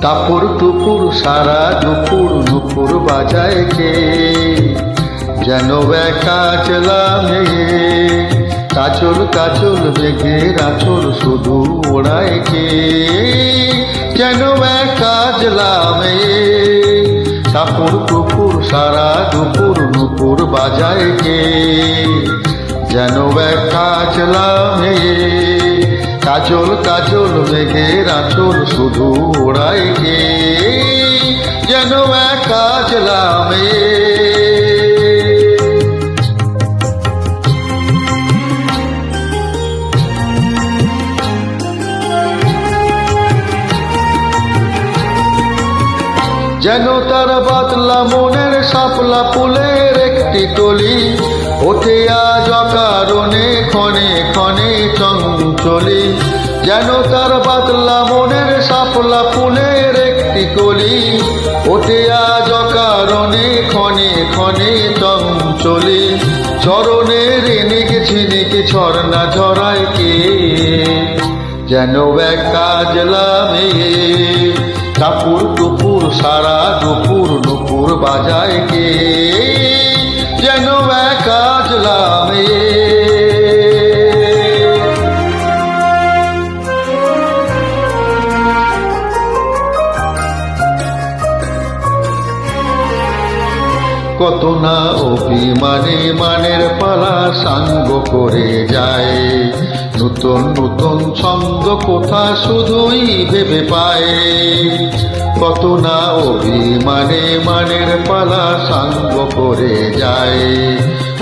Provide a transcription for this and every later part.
টাপুর টুপুর সারা দুপুর নুপুর বাজায় কে, যেন একা চলা মেয়ে। কাচল কাচল মেঘের আঁচল শুধু ওড়ায় কে, যেন একা চলা মেয়ে। টাপুর টুপুর সারা দুপুর নুপুর বাজায় কে, যেন একা চলা মেয়ে। কাজল কাজল মেঘের আঁচল শুধু ওড়ায় কে, যেন একা চলা মেয়ে। যেন তার বাতলা মনের শাপলা ফুলের একটি কলি, ওঠে আজ অকারণে ক্ষণে ক্ষণে চঞ্চলি। যেন তার বাতলা মনের শাপলা ফুলের একটি কলি, ওঠে আজ অকারণে ক্ষণে ক্ষণে চঞ্চলি। চরণের নিক ঝিনিক ঝর্ণা ঝরায় কে, যেন একা চলা মেয়ে। টাপুর টুপুর সারা দুপুর নুপুর বাজায় কে, যেন একা চলা মেয়ে। কত না অভিমানে মানের পালা সাঙ্গ করে যায়, নূতন নূতন ছন্দ কোথা শুধুই ভেবে পায়। কত না অভিমানে মানের পালা সাঙ্গ করে যায়,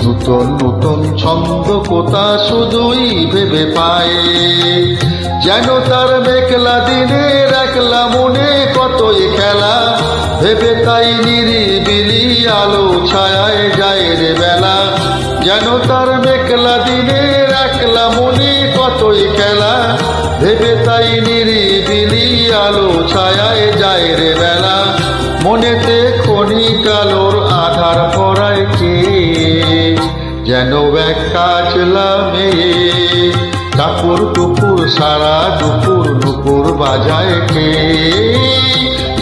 নূতন নূতন ছন্দ কোথা শুধুই ভেবে পায়। যেন তার মেঘলা দিনের একলা মনে কতই খেলা, ভেবে তাই নিরিবিলি আলো ছায়ায় যায় রে বেলা। যেন তার মেঘলা দিনের একলা মনে কতই খেলা, ভেবে তাই নিরিবিলি আলো ছায়ায় যায় রে বেলা। মনেতে ক্ষণিক আলোর আধার পড়ায় কে, যেন একা চলা মেয়ে। টাপুর টুপুর সারা দুপুর নুপুর বাজায় কে,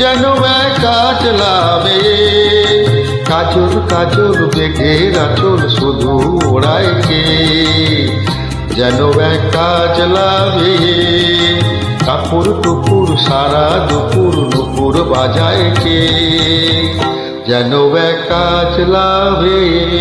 যেন একা চলা মেয়ে। কাজল কাজল মেঘের আঁচল শুধু ওড়ায় কে, যেন একা চলা মেয়ে। টাপুর টুপুর সারা দুপুর নুপুর বাজায় কে, যেন একা চলা মেয়ে।